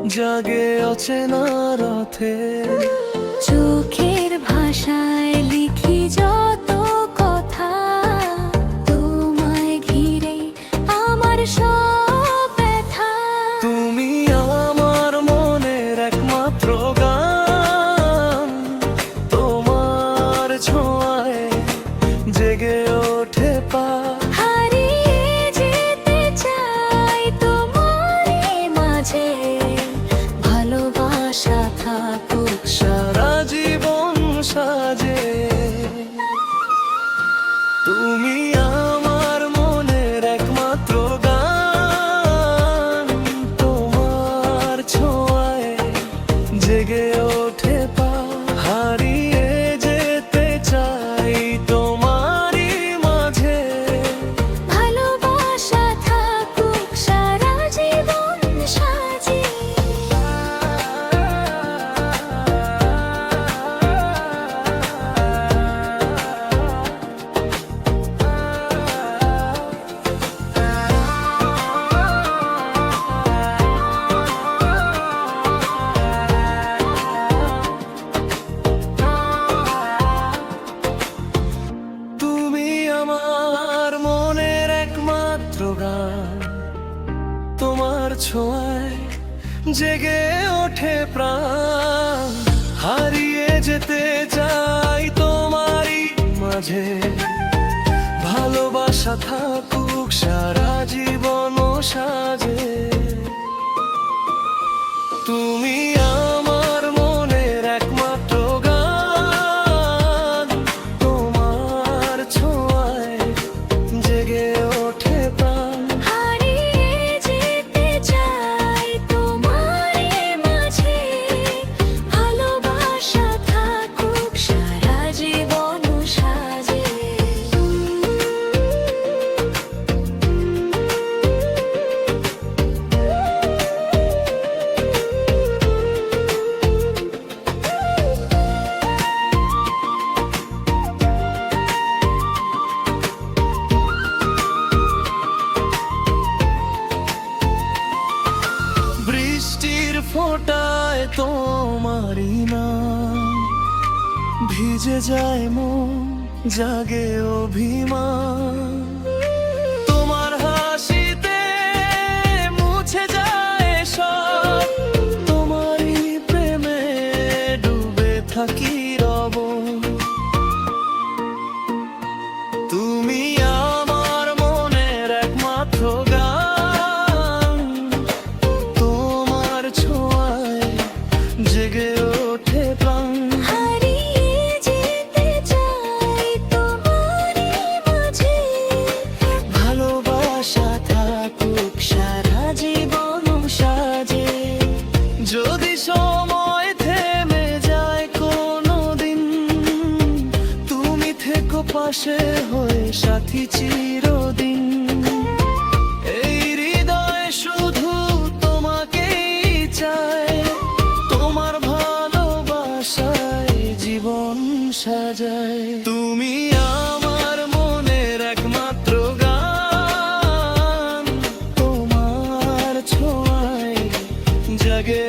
জাগে অচেনা রথে। চোখের ভাষায় লিখি যত কথা, তোমায় ঘিরে আমার সব ব্যথা। তুমি আমার মনের একমাত্র গান, তোমার ছোঁয়ায় জেগে ওঠে পা। হারিয়ে যেতে চাই তোমারই মাঝে, ভালোবাসা থাকুক সারা জীবন সাজে। তুমি আমার মনের একমাত্র গান, তোমার ছোঁয়ায় জেগে ওঠে পা। হারিয়ে যেতে চাই তোমারই মাঝে, ভালোবাসা থাকুক সারা জীবন সাজে। তুমি আমার মনের একমাত্র গান, তোমার ছোঁয়ায় জেগে ওঠে প্রাণ। হারিয়ে যেতে চাই তোমারই মাঝে, ভালোবাসা থাকুক সারা জীবন সাজে। তুমি আমার মনের একমাত্র গান, তোমার ছোঁয়ায় জেগে ওঠে প্রাণ। হারিয়ে যেতে চাই তোমারই মাঝে, ভালোবাসা থাকুক সারা জীবন সাজে। বৃষ্টির ফোঁটায় তোমারই নাম, ভিজে যায় মন, জাগে অভিমান। তোমার হাসিতে মুছে যায় সব, তোমারই প্রেমে ডুবে থাকি রব। তুমি আমার মনের একমাত্র গান, তোমার ছোঁয়ায় জেগে ওঠে প্রাণ। হারিয়ে যেতে চাই তোমারই মাঝে, ভালোবাসা থাকুক সারা জীবন সাজে। যদি সময় থেমে যায় কোনো দিন, তুমি থেকো পাশে হয়ে সাথী চিরদিন। এই হৃদয় শুধু তোমাকেই চায়, তোমার ভালোবাসায় জীবন সাজায়। তুমি আমার মনের একমাত্র গান, তোমার ছোঁয়ায় জাগে